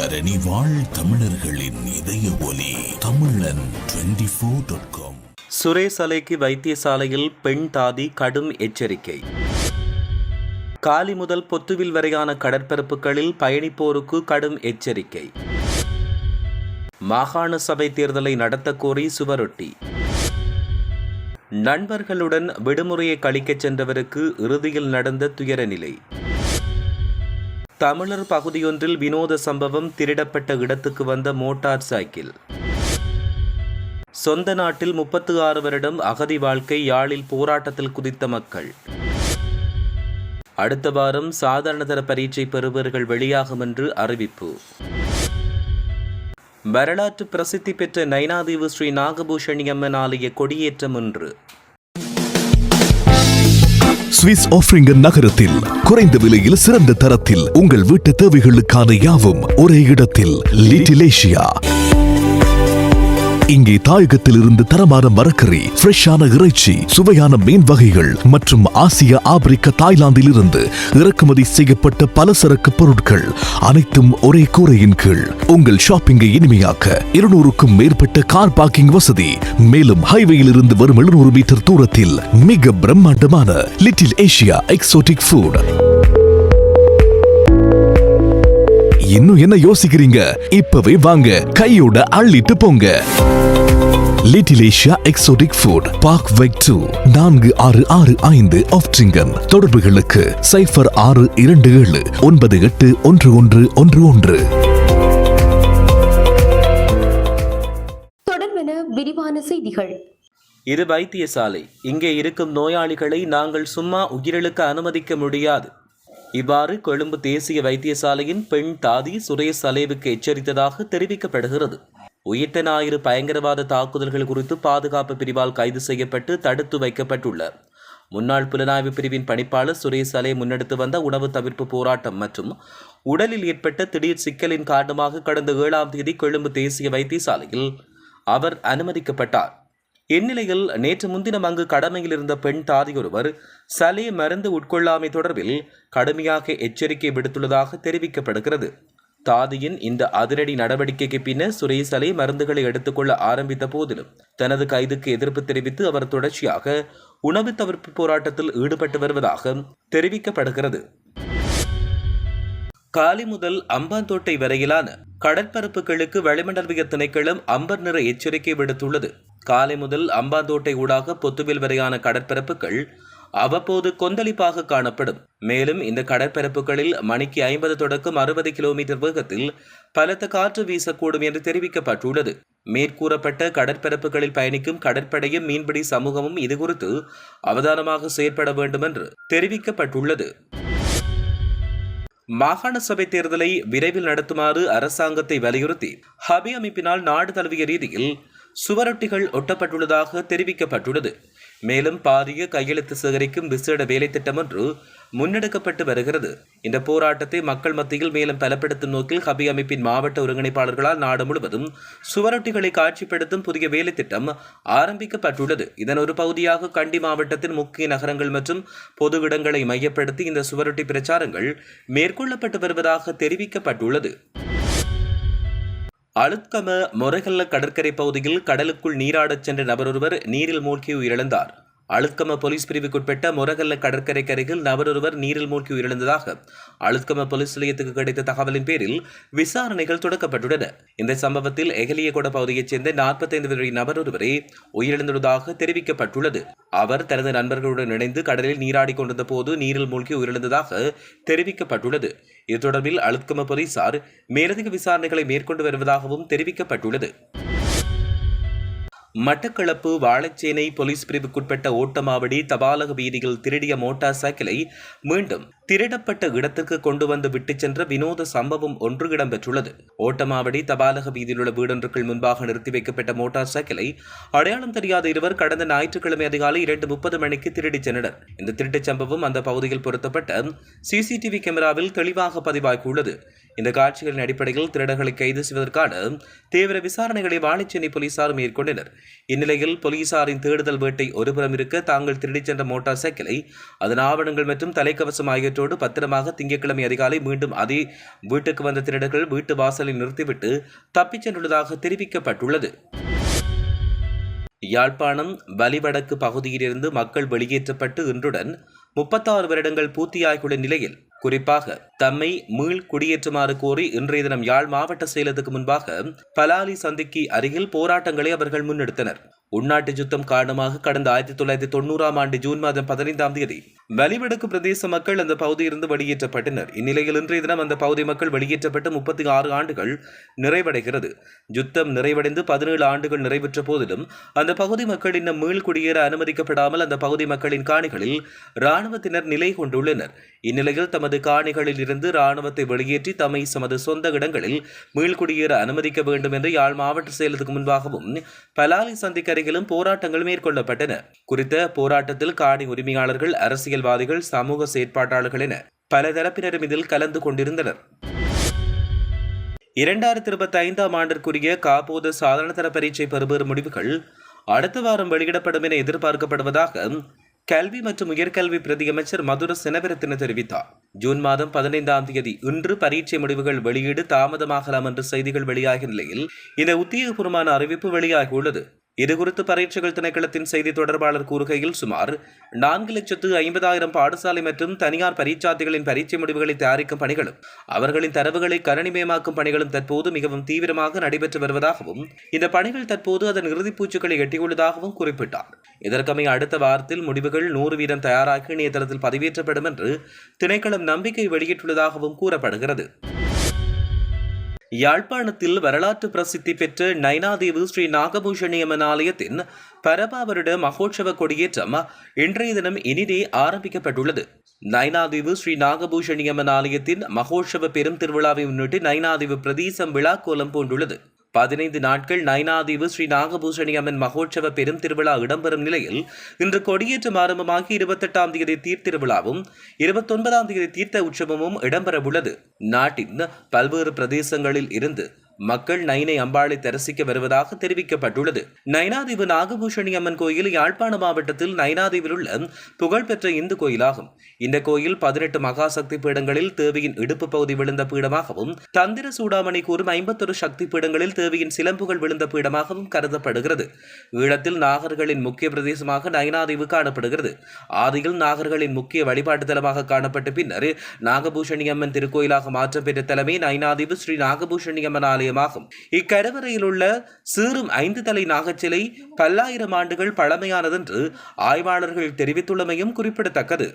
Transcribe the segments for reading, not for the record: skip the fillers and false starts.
தரணி வாழ் தமிழர்களின் இதய ஒலி தமிழன் 24.com. சுரேஷ் அலைக்கு வைத்தியசாலையில் பெண் தாதி கடும் எச்சரிக்கை. காலி முதல் பொத்துவில் வரையான கடற்பரப்புகளில் பயணிப்போருக்கு கடும் எச்சரிக்கை. மாகாண சபை தேர்தலை நடத்த கோரி சுவரொட்டி. நண்பர்களுடன் விடுமுறையை கழிக்கச் சென்றவருக்கு இறுதியில் நடந்த துயர நிலை. தமிழர் பகுதியொன்றில் வினோத சம்பவம். திருடப்பட்ட இடத்துக்கு வந்த மோட்டார் சைக்கிள். சொந்த நாட்டில் 36 வருடம் அகதி வாழ்க்கை. யாழில் போராட்டத்தில் குதித்த மக்கள். அடுத்த வாரம் சாதாரணதர பரீட்சை பெறுபவர்கள் வெளியாகும் என்று அறிவிப்பு. வரலாற்று பிரசித்தி பெற்ற நைனாதீவு ஸ்ரீ நாகபூஷணி அம்மன் ஆலய கொடியேற்றம் இன்று. சுவிஸ் ஆஃப்ரிங்கன் நகரத்தில் குறைந்த விலையில் சிறந்த தரத்தில் உங்கள் வீட்டு தேவைகளுக்கான யாவும் ஒரே இடத்தில். Little Asia. இங்கே தாயகத்தில் இருந்து தரமான மரக்கறி, ஃப்ரெஷ்ஷான இறைச்சி, சுவையான மீன் வகைகள் மற்றும் ஆசிய, ஆப்பிரிக்க, தாய்லாந்தில் இருந்து இறக்குமதி செய்யப்பட்ட பலசரக்கு பொருட்கள் அனைத்தும் ஒரே கூரையின் கீழ். உங்கள் ஷாப்பிங்கை இனிமையாக்க 200க்கும் மேற்பட்ட கார் பார்க்கிங் வசதி. மேலும் ஹைவேயில் இருந்து வரும் 700 மீட்டர் தூரத்தில் மிக பிரம்மாண்டமான லிட்டில் ஏசியா எக்ஸோட்டிக் ஃபுட். இன்னும் என்ன யோசிக்கிறீங்க? இப்பவே வாங்க, கையோட அள்ளிட்டு போங்க. Little Asia exotic food, park வெக் 2, 4665 ஆஃப்ட்ரிங்கன். தொடர்புகளுக்கு 0627 981111. தொடர்பென விரிவான செய்திகள். இது வைத்தியசாலை. இங்கே இருக்கும் நோயாளிகளை நாங்கள் சும்மா உயிரிழக்க அனுமதிக்க முடியாது. இவ்வாறு கொழும்பு தேசிய வைத்தியசாலையின் பெண் தாதி சுரேஷ் அலேவுக்கு எச்சரித்ததாக தெரிவிக்கப்படுகிறது. உயிர்த்த ஞாயிறு பயங்கரவாத தாக்குதல்கள் குறித்து பாதுகாப்பு பிரிவால் கைது செய்யப்பட்டு தடுத்து வைக்கப்பட்டுள்ள முன்னாள் புலனாய்வு பிரிவின் பணிப்பாளர் சுரேஷ் அலே முன்னெடுத்து வந்த உணவு தவிர்ப்பு போராட்டம் மற்றும் உடலில் ஏற்பட்ட திடீர் சிக்கலின் காரணமாக கடந்த 7ஆம் தேதி கொழும்பு தேசிய வைத்தியசாலையில் அவர் அனுமதிக்கப்பட்டார். இந்நிலையில் நேற்று முன்தினம் அங்கு கடமையில் இருந்த பெண் தாதியொருவர் சலே மருந்து உட்கொள்ளாமை தொடர்பில் கடுமையாக எச்சரிக்கை விடுத்துள்ளதாக தெரிவிக்கப்படுகிறது. தாதியின் இந்த அதிரடி நடவடிக்கைக்கு பின்னர் சுரேஷ் அலே மருந்துகளை எடுத்துக்கொள்ள ஆரம்பித்த போதிலும் தனது கைதுக்கு எதிர்ப்பு தெரிவித்து அவர் தொடர்ச்சியாக உணவு தவிர்ப்பு போராட்டத்தில் ஈடுபட்டு வருவதாக தெரிவிக்கப்படுகிறது. காலி முதல் அம்பாந்தோட்டை வரையிலான கடற்பரப்புகளுக்கு வளிமண்டலவியல் திணைக்களம் அம்பர் நிற எச்சரிக்கை விடுத்துள்ளது. காலை முதல் அம்பாந்தோட்டை ஊடாக பொத்துவில் வரையான கடற்பரப்புகள் அவ்வப்போது கொந்தளிப்பாக காணப்படும். மேலும் இந்த கடற்பரப்புகளில் மணிக்கு 50 தொடக்கம் 60 கிலோமீட்டர் வேகத்தில் பலத்த காற்று வீசக்கூடும் என்று தெரிவிக்கப்பட்டுள்ளது. மேற்கூறப்பட்ட கடற்பரப்புகளில் பயணிக்கும் கடற்படையும் மீன்பிடி சமூகமும் இதுகுறித்து அவதானமாக செயற்பட வேண்டும் என்று தெரிவிக்கப்பட்டுள்ளது. மாகாண சபை தேர்தலை விரைவில் நடத்துமாறு அரசாங்கத்தை வலியுறுத்தி ஹபி அமைப்பினால் நாடு தழுவிய ரீதியில் சுவரொட்டிகள் ஒட்டப்பட்டுள்ளதாக தெரிவிக்கப்பட்டுள்ளது. மேலும் பாரிய கையெழுத்து சேகரிக்கும் விசேட வேலை திட்டம் ஒன்று முன்னெடுக்கப்பட்டு வருகிறது. இந்த போராட்டத்தை மக்கள் மத்தியில் மேலும் பலப்படுத்தும் நோக்கில் ஹபி அமைப்பின் மாவட்ட ஒருங்கிணைப்பாளர்களால் நாடு முழுவதும் சுவரொட்டிகளை காட்சிப்படுத்தும் புதிய வேலை திட்டம் ஆரம்பிக்கப்பட்டுள்ளது. இதன் ஒரு பகுதியாக கண்டி மாவட்டத்தின் முக்கிய நகரங்கள் மற்றும் பொது இடங்களை மையப்படுத்தி இந்த சுவரொட்டி பிரச்சாரங்கள் மேற்கொள்ளப்பட்டு வருவதாக தெரிவிக்கப்பட்டுள்ளது. அளுத்கம மொரகல்ல கடற்கரை பகுதியில் கடலுக்குள் நீராடச் சென்ற நபரொருவர் நீரில் மூழ்கி உயிரிழந்தார். அளுத்கம போலீஸ் பிரிவுக்குட்பட்ட மொரகல்ல கடற்கரைக்கு அருகில் நபரொருவர் நீரில் மூழ்கி உயிரிழந்ததாக அளுத்கம போலீஸ் நிலையத்துக்கு கிடைத்த தகவலின் பேரில் விசாரணைகள் தொடக்கப்பட்டுள்ளன. இந்த சம்பவத்தில் எகலியகொட பகுதியைச் சேர்ந்த 45 வயது நபர் ஒருவரே உயிரிழந்துள்ளதாக தெரிவிக்கப்பட்டுள்ளது. அவர் தனது நண்பர்களுடன் இணைந்து கடலில் நீராடி கொண்டிருந்த போது நீரில் மூழ்கி உயிரிழந்ததாக தெரிவிக்கப்பட்டுள்ளது. இது தொடர்பில் அளுத்கம போலீசார் மேலதிக விசாரணைகளை மேற்கொண்டு வருவதாகவும் தெரிவிக்கப்பட்டுள்ளது. மட்டக்களப்பு வாழைச்சேனை போலீஸ் பிரிவுக்குட்பட்ட ஓட்டமாவடி தபாலக வீதியில் திருடிய மோட்டார் சைக்கிளை மீண்டும் திருடப்பட்ட இடத்திற்கு கொண்டு வந்து விட்டுச் சென்ற வினோத சம்பவம் ஒன்று இடம்பெற்றுள்ளது. ஓட்டமாவடி தபாலக வீதியில் உள்ள வீடொன்றுக்குள் முன்பாக நிறுத்தி வைக்கப்பட்ட மோட்டார் சைக்கிளை அடையாளம் தெரியாத இருவர் கடந்த ஞாயிற்றுக்கிழமை அதிகாலை 2:30 மணிக்கு திருடிச் சென்றனர். இந்த திருட்டுச் சம்பவம் அந்த பகுதியில் பொருத்தப்பட்ட சிசிடிவி கேமராவில் தெளிவாக பதிவாகியுள்ளது. இந்த காட்சிகளின் அடிப்படையில் திருடர்களை கைது செய்வதற்கான தீவிர விசாரணைகளை வாழைச்சேனை போலீசார் மேற்கொண்டனர். இந்நிலையில் போலீசாரின் தேடுதல் வேட்டை ஒருபுறம் இருக்க தாங்கள் திருடிச் சென்ற மோட்டார் சைக்கிளை அதன் ஆவணங்கள் மற்றும் தலைக்கவசம் ஆகியவற்றோடு பத்திரமாக திங்கட்கிழமை அதிகாலை மீண்டும் அதே வீட்டுக்கு வந்த திருடர்கள் வீட்டு வாசலில் நிறுத்திவிட்டு தப்பிச் சென்றுள்ளதாக தெரிவிக்கப்பட்டுள்ளது. யாழ்ப்பாணம் வலிவடக்கு பகுதியிலிருந்து மக்கள் வெளியேற்றப்பட்டு இன்றுடன் 36 வருடங்கள் பூர்த்தியாகியுள்ள நிலையில் குறிப்பாக தம்மை மீள் குடியேற்றுமாறு கோரி இன்றைய தினம் யாழ் மாவட்ட செயலகத்துக்கு முன்பாக பலாலி சந்திக்கு அருகில் போராட்டங்களை அவர்கள் முன்னெடுத்தனர். உள்நாட்டு யுத்தம் காரணமாக கடந்த 1990ஆம் ஆண்டு ஜூன் மாதம் 15ஆம் தேதி வலிவடக்கு பிரதேச மக்கள் அந்த பகுதியிலிருந்து வெளியேற்றப்பட்டனர். இந்நிலையில் இன்றைய தினம் அந்த பகுதி மக்கள் வெளியேற்றப்பட்டு 36 ஆண்டுகள் நிறைவடைகிறது. யுத்தம் நிறைவடைந்து 17 ஆண்டுகள் நிறைவேற்ற போதிலும் அந்த பகுதி மக்கள் இன்னும் மீள் குடியேற அனுமதிக்கப்படாமல் அந்த பகுதி மக்களின் காணிகளில் இராணுவத்தினர் நிலை கொண்டுள்ளனர். இந்நிலையில் தமது காணிகளில் இருந்து இராணுவத்தை வெளியேற்றி தம்மை தமது சொந்த இடங்களில் மீள்குடியேற அனுமதிக்க வேண்டும் என்று யாழ் மாவட்ட செயலகத்துக்கு முன்பாகவும் பலாலி சந்திக்கு அருகிலும் போராட்டங்கள் மேற்கொள்ளப்பட்டன. குறித்த போராட்டத்தில் காணி உரிமையாளர்கள், அரசியல்வாதிகள், சமூக செயற்பாட்டாளர்கள் என பல தரப்பினரும் இதில் கலந்து கொண்டிருந்தனர். 2025ஆம் ஆண்டிற்குரிய காப்போது சாதாரண தர பரீட்சை பெறுபேறு முடிவுகள் அடுத்த வாரம் வெளியிடப்படும் என எதிர்பார்க்கப்படுவதாக கல்வி மற்றும் உயர்கல்வி பிரதியமைச்சர் மதுர செனவிரத்தின தெரிவித்தார். ஜூன் மாதம் 15ஆம் தேதி இன்று பரீட்சை முடிவுகள் வெளியீடு தாமதமாகலாம் என்று செய்திகள் வெளியாகிய நிலையில் இந்த உத்தியோகபூர்வமான அறிவிப்பு வெளியாகியுள்ளது. இதுகுறித்து பரீட்சைகள் திணைக்களத்தின் செய்தி தொடர்பாளர் கூறுகையில் சுமார் 4,50,000 பாடசாலை மற்றும் தனியார் பரீட்சார்த்திகளின் பரீட்சை முடிவுகளை தயாரிக்கும் பணிகளும் அவர்களின் தரவுகளை கணினிமயமாக்கும் பணிகளும் தற்போது மிகவும் தீவிரமாக நடைபெற்று வருவதாகவும் இந்த பணிகள் தற்போது அதன் இறுதிப் பூச்சுக்களை எட்டியுள்ளதாகவும் குறிப்பிட்டார். இதற்கமைய அடுத்த வாரத்தில் முடிவுகள் 100% தயாராகி இணையதளத்தில் பதிவேற்றப்படும் என்று திணைக்களம் நம்பிக்கை வெளியிட்டுள்ளதாகவும் கூறப்படுகிறது. யாழ்ப்பாணத்தில் வரலாற்று பிரசித்தி பெற்ற நைனாதீவு ஸ்ரீ நாகபூஷணி அம்மன் ஆலயத்தின் பரபாவருட மகோற்சவ கொடியேற்றம் இன்றைய தினம் இனிதே ஆரம்பிக்கப்பட்டுள்ளது. நைனாதீவு ஸ்ரீ நாகபூஷணி அம்மன் ஆலயத்தின் மகோற்சவ பெரும் திருவிழாவை முன்னிட்டு நைனாதீவு பிரதேசம் விழா கோலம் பூண்டுள்ளது. 15 நாட்கள் நைனாதீவு ஸ்ரீ நாகபூஷணி அம்மன் மகோற்சவ பெரும் திருவிழா இடம்பெறும் நிலையில் இன்று கொடியேற்றம் ஆரம்பமாகி 28ஆம் தேதி தீர்த்திருவிழாவும் 29ஆம் தேதி தீர்த்த உற்சவமும் இடம்பெறவுள்ளது. நாட்டின் பல்வேறு பிரதேசங்களில் இருந்து மக்கள் நைனை அம்பாளை தரிசிக்க வருவதாக தெரிவிக்கப்பட்டுள்ளது. நைனாதீவு நாகபூஷணி அம்மன் கோயில் யாழ்ப்பாண மாவட்டத்தில் நைனாதீவில் உள்ள புகழ்பெற்ற இந்து கோயிலாகும். இந்த கோயில் 18 மகாசக்தி பீடங்களில் தேவியின் இடுப்பு பகுதி விழுந்த பீடமாகவும் தந்திர சூடாமணி கூறும் 51 சக்தி பீடங்களில் தேவியின் சிலம்புகள் விழுந்த பீடமாகவும் கருதப்படுகிறது. ஈழத்தில் நாகர்களின் முக்கிய பிரதேசமாக நைனாதீவு காணப்படுகிறது. ஆதியில் நாகர்களின் முக்கிய வழிபாட்டு தலமாக காணப்பட்ட பின்னர் நாகபூஷணி அம்மன் திருக்கோயிலாக மாற்றம் பெற்ற தலைமை நைனாதீவு ஸ்ரீ நாகபூஷணி அம்மன் ஆலயமாகும். இக்கருவறையில் உள்ள சீரும் 5 தலை நாகச்சிலை பல்லாயிரம் ஆண்டுகள் பழமையானதென்று ஆய்வாளர்கள் தெரிவித்துள்ளமையும் குறிப்பிடத்தக்கது.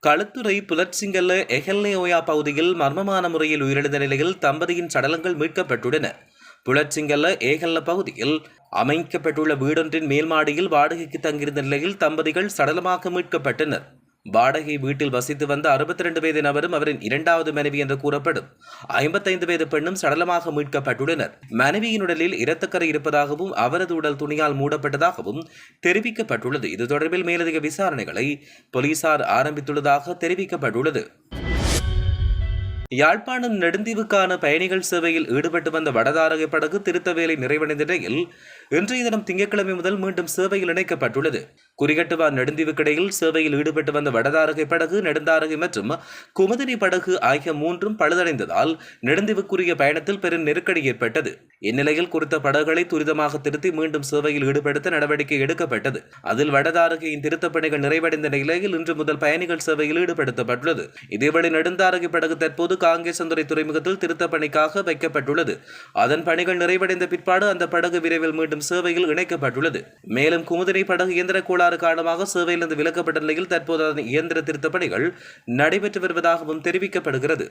களுத்துறை புலட்சிங்கல்ல எஹெல்னேயோயா பகுதியில் மர்மமான முறையில் உயிரிழந்த நிலையில் தம்பதியின் சடலங்கள் மீட்கப்பட்டுள்ளன. புலட்சிங்கல்ல ஏகல்ல பகுதியில் அமைக்கப்பட்டுள்ள வீடொன்றின் மேல் மாடியில் வாடகைக்கு தங்கியிருந்த நிலையில் தம்பதிகள் சடலமாக மீட்கப்பட்டனர். வாடகை வீட்டில் வசித்து வந்த 62 வயது நபரும் அவரின் 2வது மனைவி என்று கூறப்படும் 55 வயது பெண்ணும் சடலமாக மீட்கப்பட்டுள்ளனர். மனைவியின் உடலில் இரத்தக்கரை இருப்பதாகவும் அவரது உடல் துணியால் மூடப்பட்டதாகவும் தெரிவிக்கப்பட்டுள்ளது. இது தொடர்பில் மேலதிக விசாரணைகளை போலீசார் ஆரம்பித்துள்ளதாக தெரிவிக்கப்பட்டுள்ளது. யாழ்ப்பாணம் நெடுந்தீவுக்கான பயணிகள் சேவையில் ஈடுபட்டு வந்த வடதாரகை படகு திருத்த வேலை நிறைவடைந்த நிலையில் இன்றைய தினம் திங்கட்கிழமை முதல் மீண்டும் சேவையில் இணைக்கப்பட்டுள்ளது. குறிகட்டுவா நெடுந்தீவுக்கிடையில் சேவையில் ஈடுபட்டு வந்த வடதாரகை படகு, நெடுந்தாரகை மற்றும் குமுதினி படகு ஆகிய 3ம் பழுதடைந்ததால் நெடுந்தீவுக்குரிய பயணத்தில் பெரும் நெருக்கடி ஏற்பட்டது. இந்நிலையில் குறித்த படகுகளை துரிதமாக திருத்தி மீண்டும் சேவையில் ஈடுபடுத்த நடவடிக்கை எடுக்கப்பட்டது. அதில் வடதாரகையின் திருத்தப் பணிகள் நிறைவடைந்த நிலையில் இன்று முதல் பயணிகள் சேவையில் ஈடுபடுத்தப்பட்டுள்ளது. இதேவேளை நெடுந்தாரகை படகு தற்போது காங்கேசந்துறை துறைமுகத்தில் திருத்தப் பணிக்காக வைக்கப்பட்டுள்ளது. அதன் பணிகள் நிறைவடைந்த பிற்பாடு அந்த படகு விரைவில் மீண்டும் சேவையில் இணைக்கப்பட்டுள்ளது. மேலும் குமுதினி படகு இயந்திர கோளாறு காரணமாக சேவையிலிருந்து விலக்கப்பட்ட நிலையில் தற்போது அதன் இயந்திர திருத்தப் பணிகள் நடைபெற்று வருவதாகவும் தெரிவிக்கப்படுகிறது.